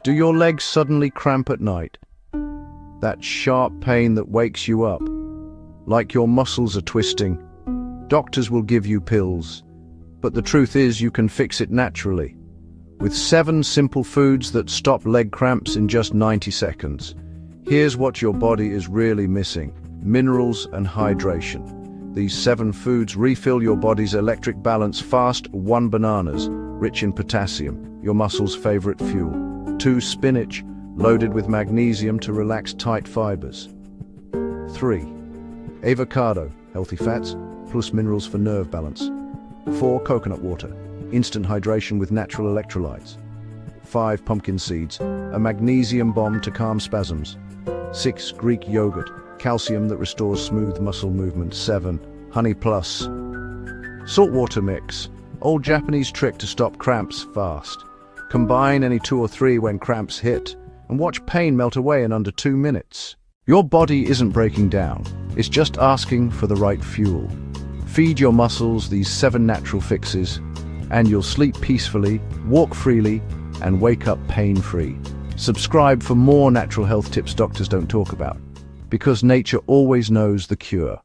Do your legs suddenly cramp at night? That sharp pain that wakes you up, like your muscles are twisting. Doctors will give you pills, but the truth is you can fix it naturally, with 7 simple foods that stop leg cramps in just 90 seconds. Here's what your body is really missing: minerals and hydration. These 7 foods refill your body's electric balance fast. 1 bananas, rich in potassium, your muscles' favorite fuel. 2 spinach, loaded with magnesium to relax tight fibers. 3 avocado, healthy fats, plus minerals for nerve balance. 4 coconut water, instant hydration with natural electrolytes. 5 pumpkin seeds, a magnesium bomb to calm spasms. 6 Greek yogurt, calcium that restores smooth muscle movement. 7 honey plus saltwater mix, old Japanese trick to stop cramps fast. Combine any 2 or 3 when cramps hit, and watch pain melt away in under 2 minutes. Your body isn't breaking down, it's just asking for the right fuel. Feed your muscles these 7 natural fixes, and you'll sleep peacefully, walk freely, and wake up pain-free. Subscribe for more natural health tips doctors don't talk about, because nature always knows the cure.